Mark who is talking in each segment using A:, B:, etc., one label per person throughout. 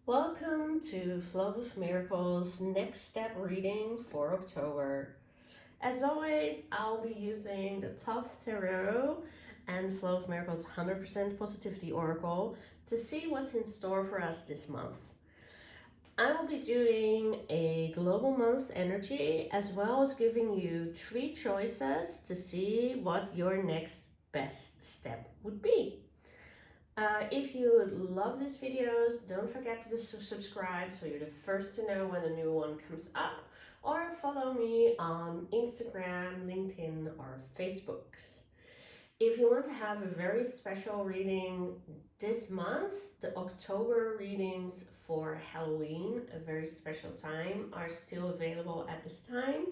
A: Welcome to Flow of Miracles Next Step reading for October. As always, I'll be using the Thoth Tarot and Flow of Miracles 100% Positivity Oracle to see what's in store for us this month. I will be doing a global month energy as well as giving you 3 choices to see what your next best step would be. If you love these videos, don't forget to subscribe so you're the first to know when a new one comes up, or follow me on Instagram, LinkedIn, or Facebook. If you want to have a very special reading this month, the October readings for Halloween, a very special time, are still available at this time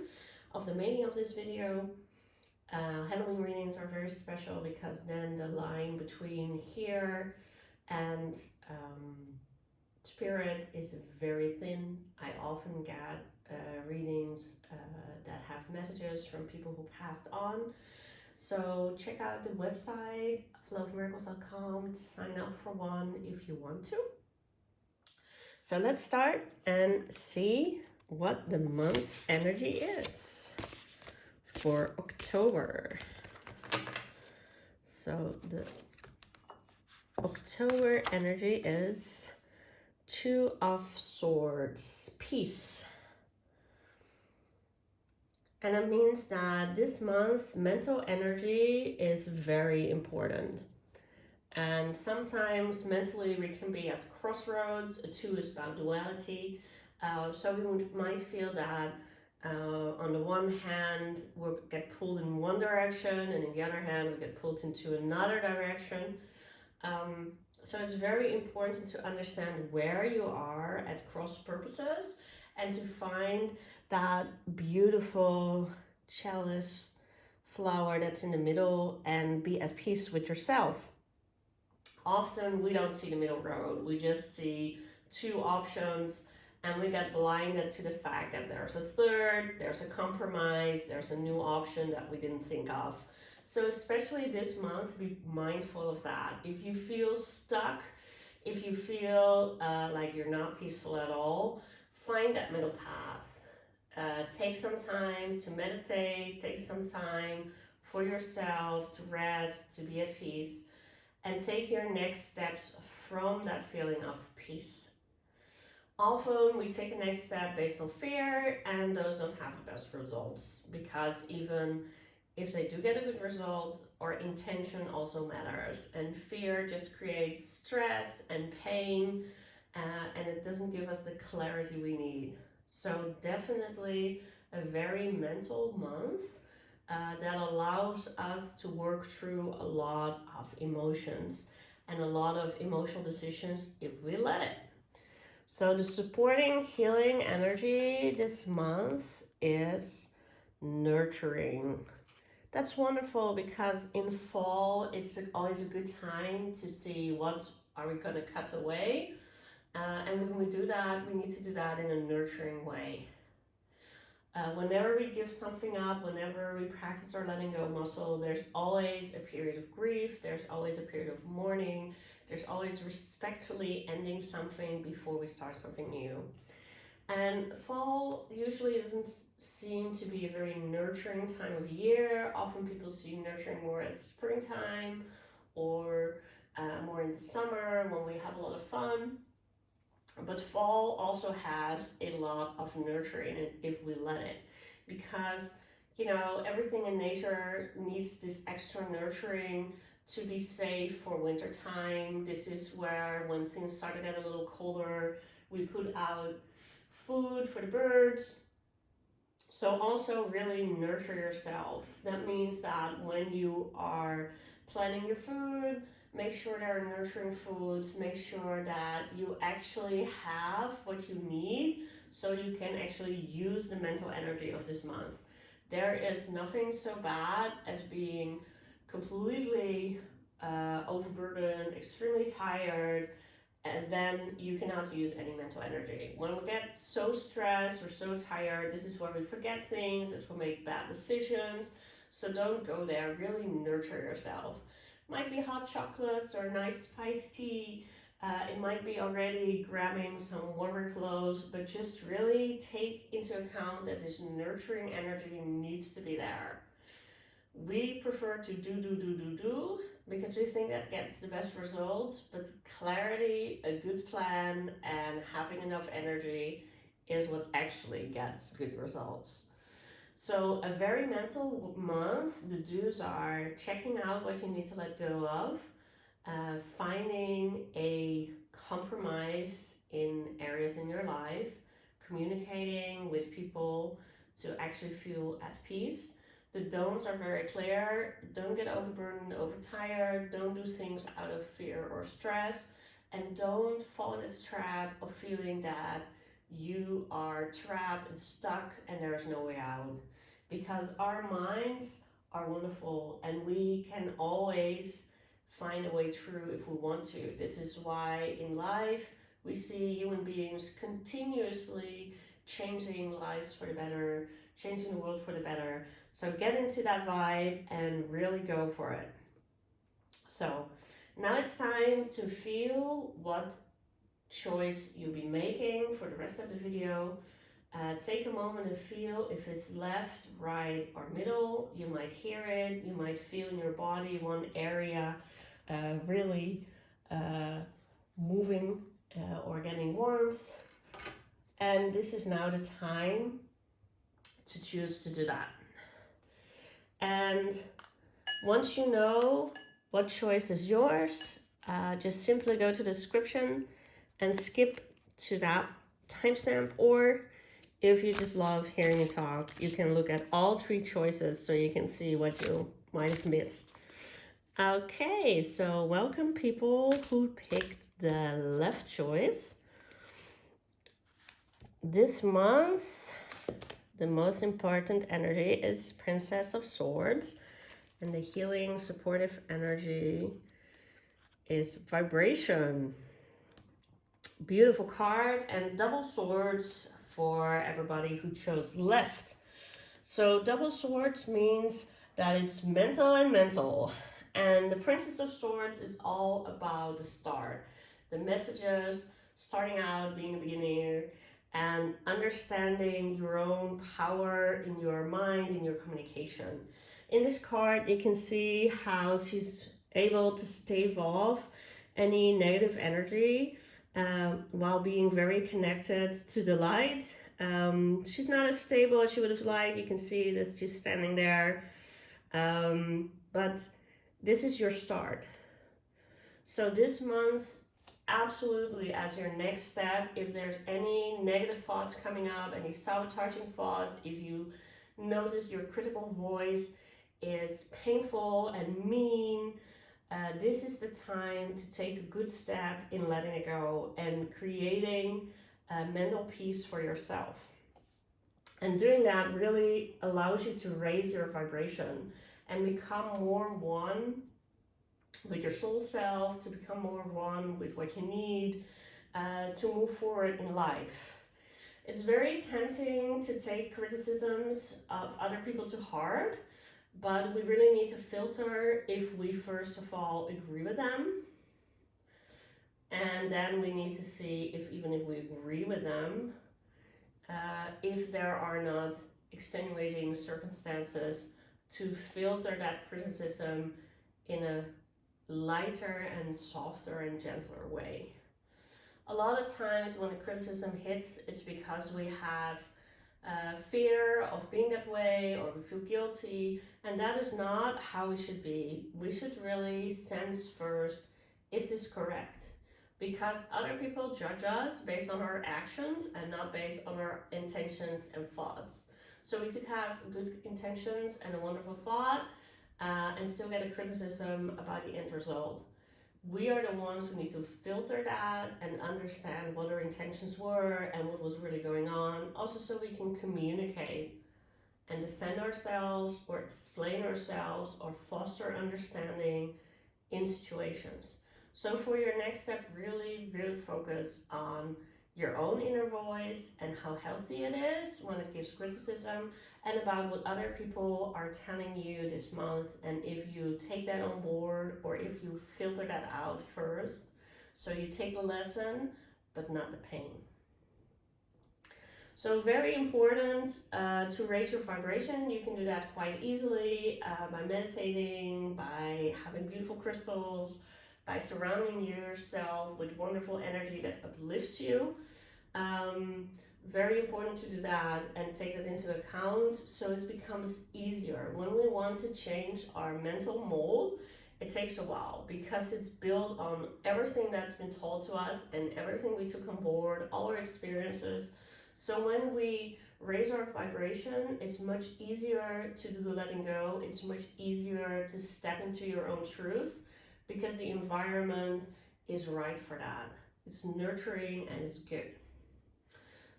A: of the making of this video. Halloween readings are very special because then the line between here and spirit is very thin. I often get readings that have messages from people who passed on. So check out the website flowofmiracles.com to sign up for one if you want to. So let's start and see what the month's energy is for October. So the October energy is 2 of Swords, peace. And it means that this month mental energy is very important. And sometimes mentally we can be at crossroads. A 2 is about duality. So we might feel that on the one hand, we get pulled in one direction, and on the other hand, we get pulled into another direction. So it's very important to understand where you are at cross purposes and to find that beautiful chalice flower that's in the middle and be at peace with yourself. Often we don't see the middle road. We just see 2 options. And we get blinded to the fact that there's a third, there's a compromise, there's a new option that we didn't think of. So especially this month, be mindful of that. If you feel stuck, if you feel like you're not peaceful at all, find that middle path. Take some time to meditate, take some time for yourself to rest, to be at peace, and take your next steps from that feeling of peace. Often we take a next step based on fear, and those don't have the best results, because even if they do get a good result, our intention also matters, and fear just creates stress and pain, and it doesn't give us the clarity we need. So definitely a very mental month that allows us to work through a lot of emotions and a lot of emotional decisions if we let it. So the supporting healing energy this month is nurturing. That's wonderful because in fall, it's always a good time to see what are we going to cut away. And when we do that, we need to do that in a nurturing way. Whenever we give something up, whenever we practice our letting go muscle, there's always a period of grief, there's always a period of mourning, there's always respectfully ending something before we start something new. And fall usually doesn't seem to be a very nurturing time of year. Often people see nurturing more as springtime or more in the summer when we have a lot of fun. But fall also has a lot of nurture in it if we let it, because everything in nature needs this extra nurturing to be safe for winter time. This is where, when things start to get a little colder, we put out food for the birds. So also really nurture yourself. That means that when you are planning your food, make sure there are nurturing foods, make sure that you actually have what you need so you can actually use the mental energy of this month. There is nothing so bad as being completely overburdened, extremely tired, and then you cannot use any mental energy. When we get so stressed or so tired, this is where we forget things, it's where we make bad decisions. So don't go there, really nurture yourself. Might be hot chocolates or nice spiced tea, It might be already grabbing some warmer clothes, but just really take into account that this nurturing energy needs to be there. We prefer to do because we think that gets the best results, but clarity, a good plan, and having enough energy is what actually gets good results. So, a very mental month, the do's are checking out what you need to let go of, finding a compromise in areas in your life, communicating with people to actually feel at peace. The don'ts are very clear. Don't get overburdened, overtired. Don't do things out of fear or stress. And don't fall in this trap of feeling that you are trapped and stuck and there is no way out. Because our minds are wonderful and we can always find a way through if we want to. This is why in life we see human beings continuously changing lives for the better, changing the world for the better. So get into that vibe and really go for it. So now it's time to feel what choice you'll be making for the rest of the video. Take a moment and feel if it's left, right, or middle. You might hear it, you might feel in your body one area really moving or getting warmth. And this is now the time to choose to do that. And once you know what choice is yours, just simply go to the description and skip to that timestamp, or if you just love hearing me talk, you can look at all three choices so you can see what you might have missed. Okay, so welcome people who picked the left choice. This month, the most important energy is Princess of Swords, and the healing, supportive energy is vibration. Beautiful card, and double swords for everybody who chose left. So double swords means that it's mental and mental. And the Princess of Swords is all about the start. The messages, starting out, being a beginner, and understanding your own power in your mind, in your communication. In this card, you can see how she's able to stave off any negative energy while being very connected to the light. She's not as stable as she would have liked. You can see that she's standing there. But this is your start. So this month, absolutely as your next step, if there's any negative thoughts coming up, any sabotaging thoughts, if you notice your critical voice is painful and mean, this is the time to take a good step in letting it go and creating mental peace for yourself. And doing that really allows you to raise your vibration and become more one with your soul self, to become more one with what you need to move forward in life. It's very tempting to take criticisms of other people to heart, but we really need to filter if we first of all agree with them. And then we need to see if even if we agree with them, if there are not extenuating circumstances to filter that criticism in a lighter and softer and gentler way. A lot of times when a criticism hits, it's because we have fear of being that way, or we feel guilty, and that is not how we should be. We should really sense first, is this correct? Because other people judge us based on our actions and not based on our intentions and thoughts. So we could have good intentions and a wonderful thought and still get a criticism about the end result. We are the ones who need to filter that and understand what our intentions were and what was really going on, also so we can communicate and defend ourselves or explain ourselves or foster understanding in situations. So for your next step, really focus on your own inner voice and how healthy it is when it gives criticism, and about what other people are telling you this month, and if you take that on board or if you filter that out first So you take the lesson, but not the pain. So very important to raise your vibration. You can do that quite easily by meditating, by having beautiful crystals, by surrounding yourself with wonderful energy that uplifts you. Very important to do that and take that into account so it becomes easier. When we want to change our mental mold, it takes a while because it's built on everything that's been told to us and everything we took on board, all our experiences. So when we raise our vibration, it's much easier to do the letting go. It's much easier to step into your own truth because the environment is right for that. It's nurturing and it's good.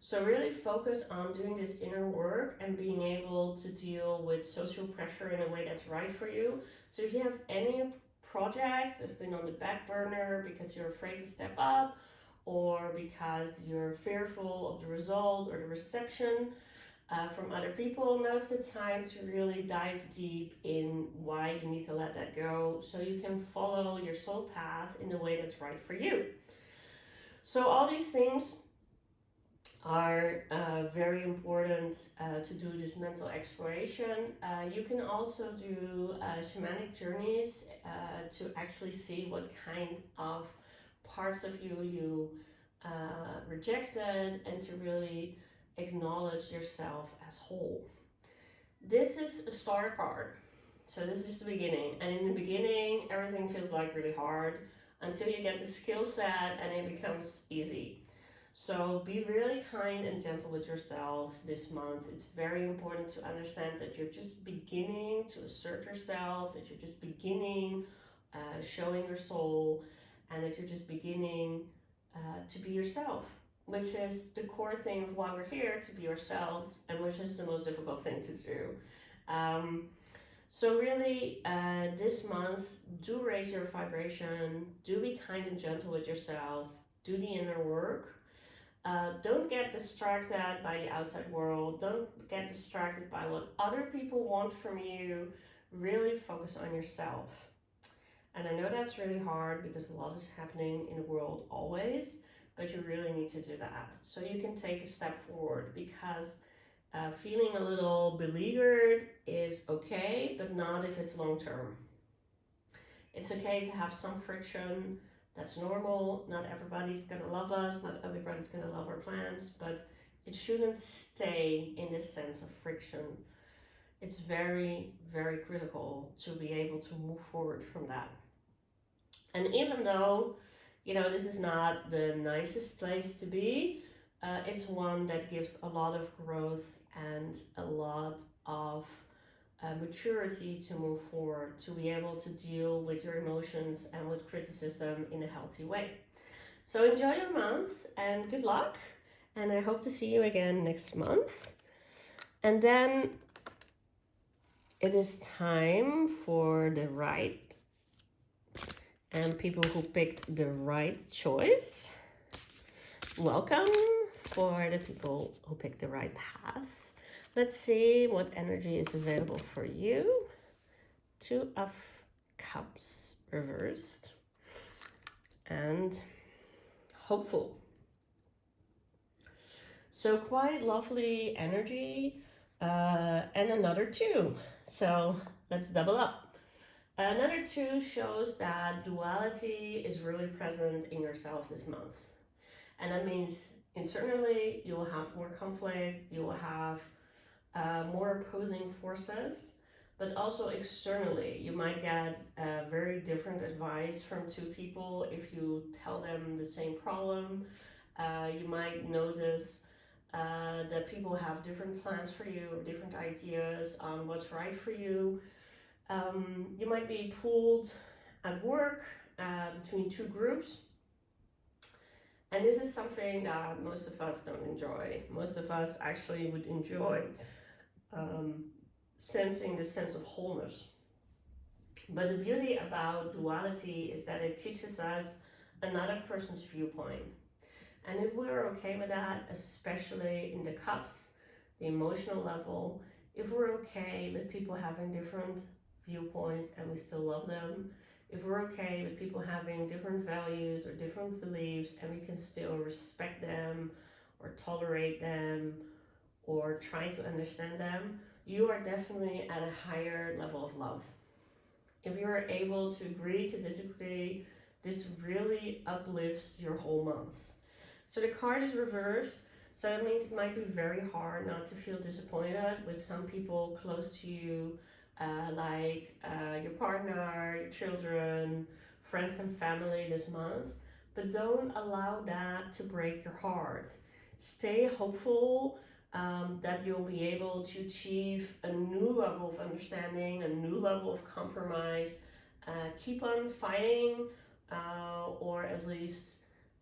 A: So really focus on doing this inner work and being able to deal with social pressure in a way that's right for you. So if you have any projects that have been on the back burner because you're afraid to step up or because you're fearful of the result or the reception from other people, now's the time to really dive deep in why you need to let that go so you can follow your soul path in the way that's right for you. So all these things are very important to do this mental exploration. You can also do shamanic journeys to actually see what kind of parts of you rejected and to really acknowledge yourself as whole. This is a starter card. So this is just the beginning. And in the beginning, everything feels like really hard until you get the skill set and it becomes easy. So be really kind and gentle with yourself this month. It's very important to understand that you're just beginning to assert yourself, that you're just beginning showing your soul, and that you're just beginning to be yourself, which is the core thing of why we're here, to be ourselves, and which is the most difficult thing to do. So really, this month, do raise your vibration, do be kind and gentle with yourself, do the inner work. Don't get distracted by the outside world. Don't get distracted by what other people want from you. Really focus on yourself. And I know that's really hard because a lot is happening in the world always, but you really need to do that. So you can take a step forward because feeling a little beleaguered is okay, but not if it's long term. It's okay to have some friction. That's normal. Not everybody's gonna love us, not everybody's gonna love our plans, but it shouldn't stay in this sense of friction. It's very, very critical to be able to move forward from that. And even though, this is not the nicest place to be, it's one that gives a lot of growth and a lot of maturity to move forward, to be able to deal with your emotions and with criticism in a healthy way. So enjoy your month and good luck. And I hope to see you again next month. And then it is time for the right and people who picked the right choice. Welcome for the people who picked the right path. Let's see what energy is available for you. 2 of Cups reversed. And hopeful. So quite lovely energy. And another 2. So let's double up. Another 2 shows that duality is really present in yourself this month. And that means internally you will have more conflict, you will have more opposing forces, but also externally you might get very different advice from 2 people if you tell them the same problem. You might notice that people have different plans for you, different ideas on what's right for you. You might be pulled at work between 2 groups. And this is something that most of us don't enjoy. Most of us actually would enjoy sensing the sense of wholeness. But the beauty about duality is that it teaches us another person's viewpoint. And if we're okay with that, especially in the cups, the emotional level, if we're okay with people having different viewpoints and we still love them, if we're okay with people having different values or different beliefs and we can still respect them or tolerate them or try to understand them, you are definitely at a higher level of love. If you are able to agree to disagree, this really uplifts your whole month. So the card is reversed, so it means it might be very hard not to feel disappointed with some people close to you, your partner, your children, friends, and family this month. But don't allow that to break your heart. Stay hopeful that you'll be able to achieve a new level of understanding, a new level of compromise. Keep on fighting, or at least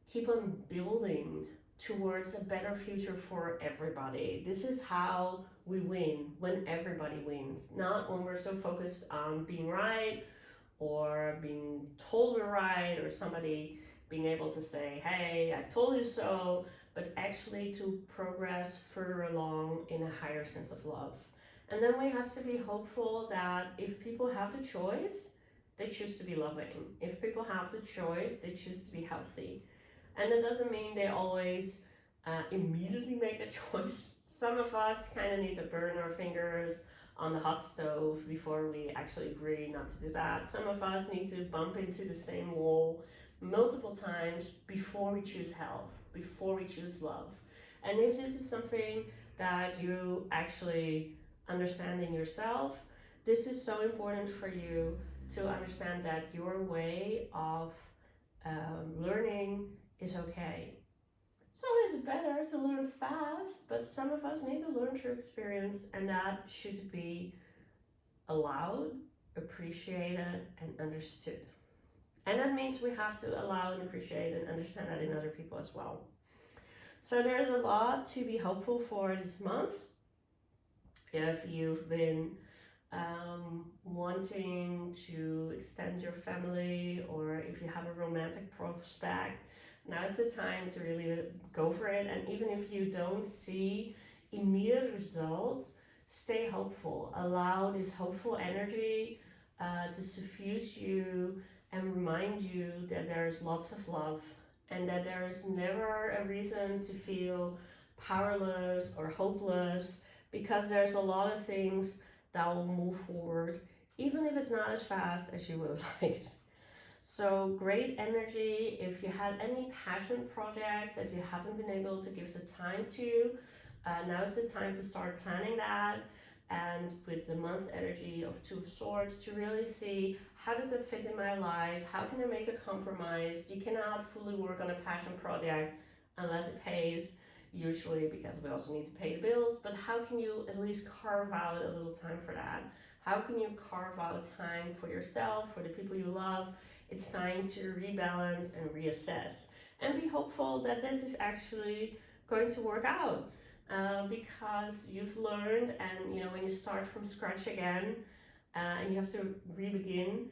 A: keep on building towards a better future for everybody. This is how we win, when everybody wins, not when we're so focused on being right or being told we're right or somebody being able to say, hey, I told you so, but actually to progress further along in a higher sense of love. And then we have to be hopeful that if people have the choice, they choose to be loving. If people have the choice, they choose to be healthy. And it doesn't mean they always immediately make the choice. Some of us kind of need to burn our fingers on the hot stove before we actually agree not to do that. Some of us need to bump into the same wall multiple times before we choose health, before we choose love. And if this is something that you actually understand in yourself, this is so important for you to understand that your way of learning is okay. It's always better to learn fast, but some of us need to learn through experience, and that should be allowed, appreciated, and understood. And that means we have to allow and appreciate and understand that in other people as well. So there's a lot to be hopeful for this month. If you've been wanting to extend your family, or if you have a romantic prospect, now is the time to really go for it. And even if you don't see immediate results, stay hopeful. Allow this hopeful energy to suffuse you and remind you that there's lots of love and that there is never a reason to feel powerless or hopeless, because there's a lot of things that will move forward, even if it's not as fast as you would have liked. So great energy. If you had any passion projects that you haven't been able to give the time to, now is the time to start planning that. And with the month energy of Two of Swords, to really see, how does it fit in my life? How can I make a compromise? You cannot fully work on a passion project unless it pays, usually, because we also need to pay the bills. But how can you at least carve out a little time for that? How can you carve out time for yourself, for the people you love? It's time to rebalance and reassess and be hopeful that this is actually going to work out, because you've learned, and when you start from scratch again and you have to re-begin,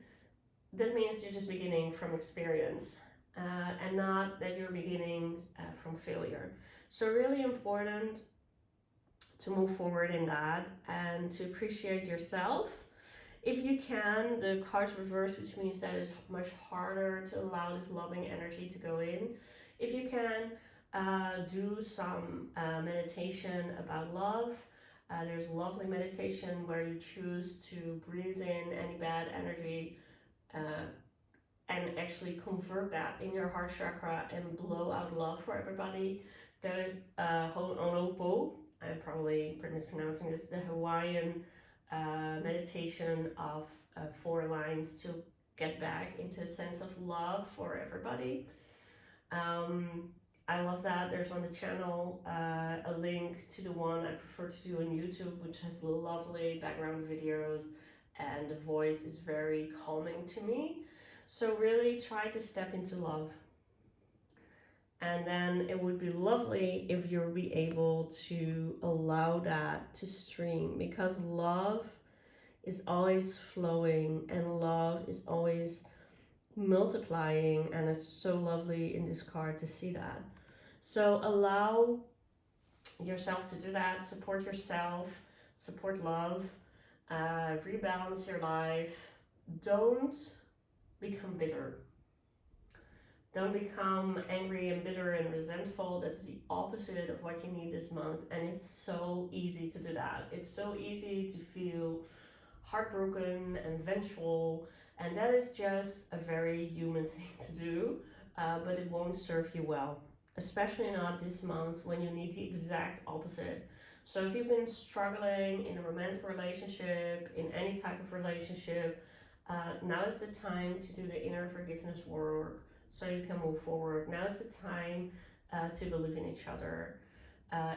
A: that means you're just beginning from experience, and not that you're beginning from failure. So really important to move forward in that and to appreciate yourself. If you can, the cards reverse, which means that it's much harder to allow this loving energy to go in. If you can, do some meditation about love. There's lovely meditation where you choose to breathe in any bad energy and actually convert that in your heart chakra and blow out love for everybody. That is Ho'oponopono. I'm probably mispronouncing this. The Hawaiian meditation of 4 lines to get back into a sense of love for everybody. I love that. There's on the channel a link to the one I prefer to do on YouTube, which has lovely background videos, and the voice is very calming to me. So really try to step into love. And then it would be lovely if you'll be able to allow that to stream, because love is always flowing and love is always multiplying, and it's so lovely in this card to see that. So allow yourself to do that. Support yourself, support love, rebalance your life. Don't become bitter. Don't become angry and bitter and resentful. That's the opposite of what you need this month. And it's so easy to do that. It's so easy to feel heartbroken and vengeful. And that is just a very human thing to do, but it won't serve you well. Especially not this month when you need the exact opposite. So if you've been struggling in a romantic relationship, in any type of relationship, now is the time to do the inner forgiveness work so you can move forward. Now is the time to believe in each other.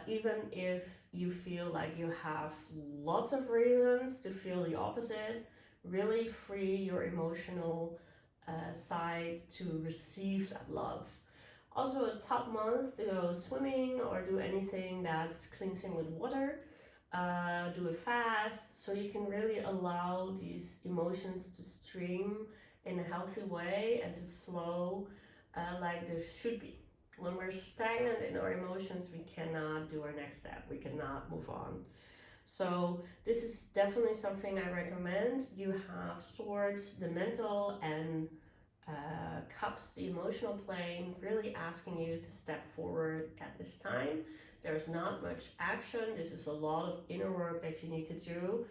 A: Even if you feel like you have lots of reasons to feel the opposite, really free your emotional side to receive that love. Also, a top month to go swimming or do anything that's cleansing with water. Do it fast so you can really allow these emotions to stream in a healthy way and to flow like there should be. When we're stagnant in our emotions, we cannot do our next step, we cannot move on. So this is definitely something I recommend. You have swords, the mental, and cups, the emotional plane, really asking you to step forward at this time. There's not much action. This is a lot of inner work that you need to do.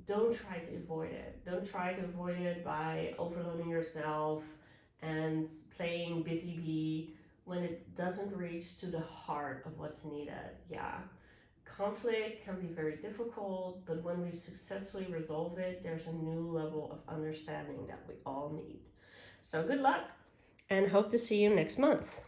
A: Don't try to avoid it. Don't try to avoid it by overloading yourself and playing busy bee when it doesn't reach to the heart of what's needed. Yeah, conflict can be very difficult, but when we successfully resolve it, there's a new level of understanding that we all need. So good luck and hope to see you next month.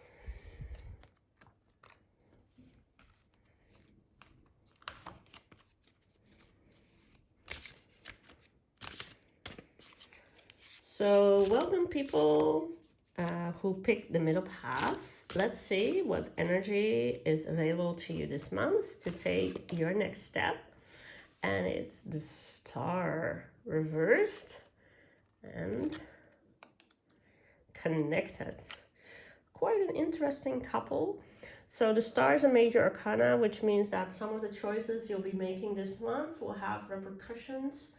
A: So welcome people who picked the middle path. Let's see what energy is available to you this month to take your next step. And it's the Star reversed and connected. Quite an interesting couple. So the Star is a major arcana, which means that some of the choices you'll be making this month will have repercussions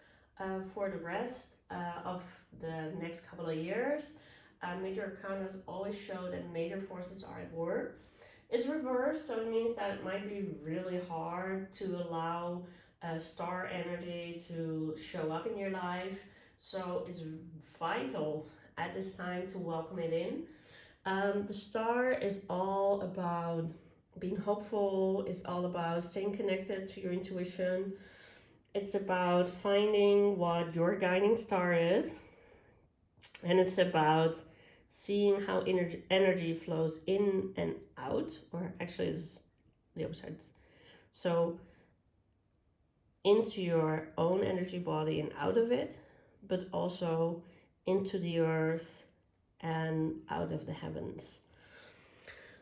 A: for the rest of the next couple of years. Major arcanas always show that major forces are at work. It's reversed, so it means that it might be really hard to allow star energy to show up in your life. So it's vital at this time to welcome it in. The star is all about being hopeful, it's all about staying connected to your intuition. It's about finding what your guiding star is. And it's about seeing how energy flows in and out, or actually it's the opposite. So into your own energy body and out of it, but also into the earth and out of the heavens.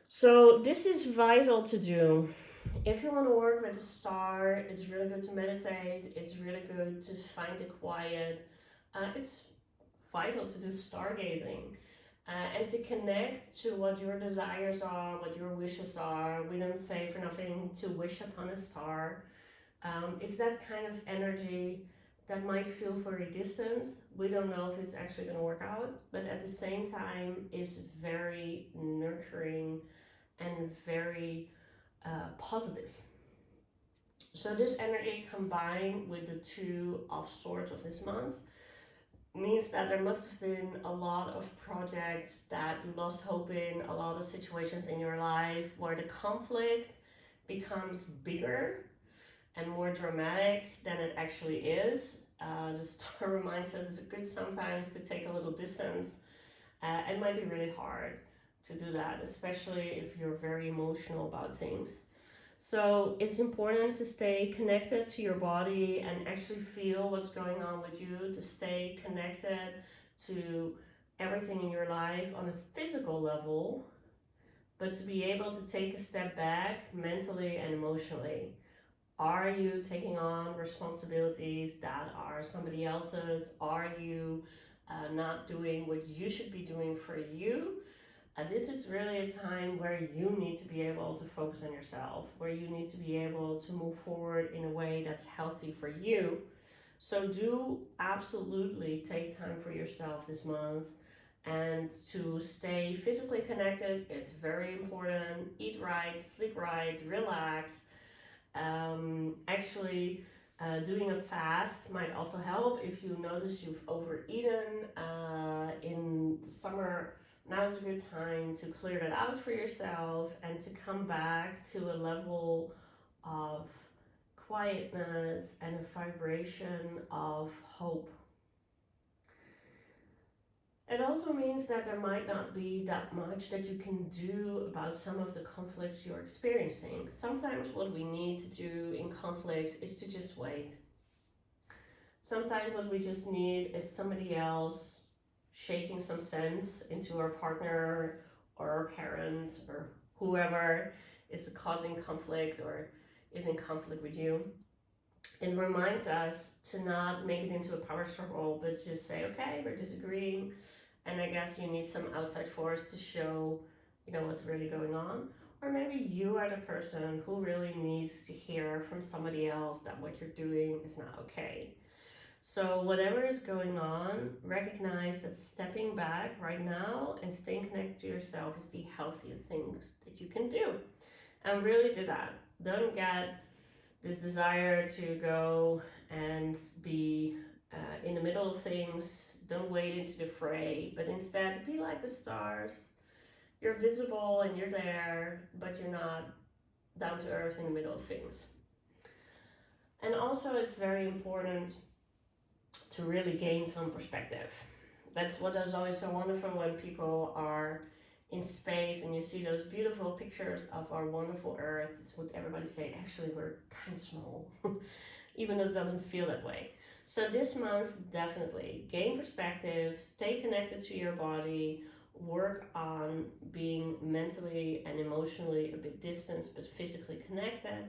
A: So this is vital to do. If you want to work with a star, it's really good to meditate. It's really good to find the quiet. It's vital to do stargazing and to connect to what your desires are, what your wishes are. We don't say for nothing to wish upon a star. It's that kind of energy that might feel very distant. We don't know if it's actually going to work out, but at the same time is very nurturing and very positive. So this energy combined with the two of swords of this month means that there must have been a lot of projects that you lost hope in, a lot of situations in your life where the conflict becomes bigger and more dramatic than it actually is. The star reminds us it's good sometimes to take a little distance. It might be really hard to do that, especially if you're very emotional about things. So it's important to stay connected to your body and actually feel what's going on with you, to stay connected to everything in your life on a physical level, but to be able to take a step back mentally and emotionally. Are you taking on responsibilities that are somebody else's? Are you not doing what you should be doing for you? This is really a time where you need to be able to focus on yourself, where you need to be able to move forward in a way that's healthy for you. So do absolutely take time for yourself this month and to stay physically connected. It's very important. Eat right, sleep right, relax. Actually, doing a fast might also help if you notice you've overeaten in the summer. Now is a good time to clear that out for yourself and to come back to a level of quietness and a vibration of hope. It also means that there might not be that much that you can do about some of the conflicts you're experiencing. Sometimes what we need to do in conflicts is to just wait. Sometimes what we just need is somebody else shaking some sense into our partner or our parents or whoever is causing conflict or is in conflict with you. It reminds us to not make it into a power struggle, but just say, okay, we're disagreeing, and I guess you need some outside force to show, what's really going on. Or maybe you are the person who really needs to hear from somebody else that what you're doing is not okay. So whatever is going on, recognize that stepping back right now and staying connected to yourself is the healthiest things that you can do. And really do that. Don't get this desire to go and be in the middle of things. Don't wade into the fray, but instead be like the stars. You're visible and you're there, but you're not down to earth in the middle of things. And also, it's very important to really gain some perspective. That's what is always so wonderful when people are in space and you see those beautiful pictures of our wonderful earth. It's what everybody say, actually we're kind of small, even though it doesn't feel that way. So this month, definitely gain perspective, stay connected to your body, work on being mentally and emotionally a bit distant but physically connected.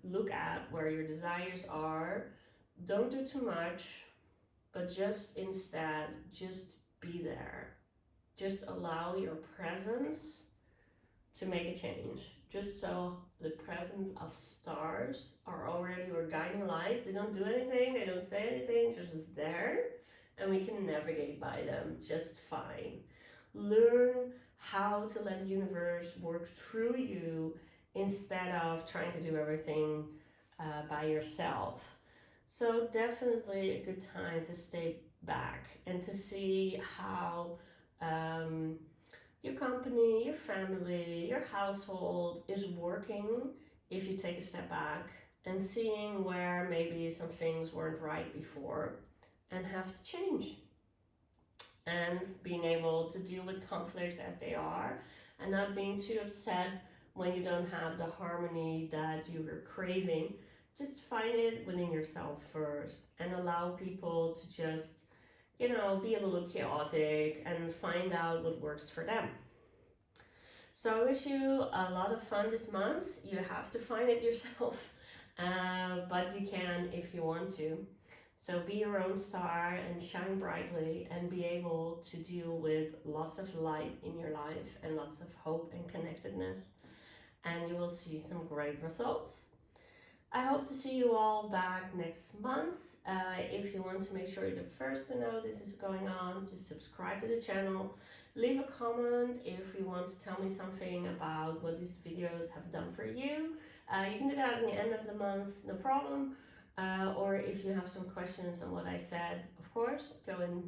A: Look at where your desires are. Don't do too much, but just instead, just be there. Just allow your presence to make a change. Just so the presence of stars are already your guiding lights. They don't do anything, they don't say anything, they're just there, and we can navigate by them just fine. Learn how to let the universe work through you instead of trying to do everything by yourself. So definitely a good time to stay back and to see how your company, your family, your household is working if you take a step back and seeing where maybe some things weren't right before and have to change. And being able to deal with conflicts as they are and not being too upset when you don't have the harmony that you were craving. Just find it within yourself first and allow people to just, be a little chaotic and find out what works for them. So I wish you a lot of fun this month. You have to find it yourself, but you can if you want to. So be your own star and shine brightly and be able to deal with lots of light in your life and lots of hope and connectedness. And you will see some great results. I hope to see you all back next month. If you want to make sure you're the first to know this is going on, just subscribe to the channel. Leave a comment if you want to tell me something about what these videos have done for you. You can do that at the end of the month, no problem. Or if you have some questions on what I said, of course, go and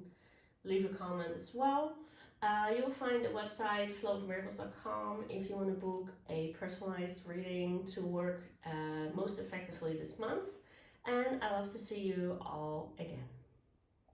A: leave a comment as well. You'll find the website flowofmiracles.com if you want to book a personalized reading to work most effectively this month. And I love to see you all again.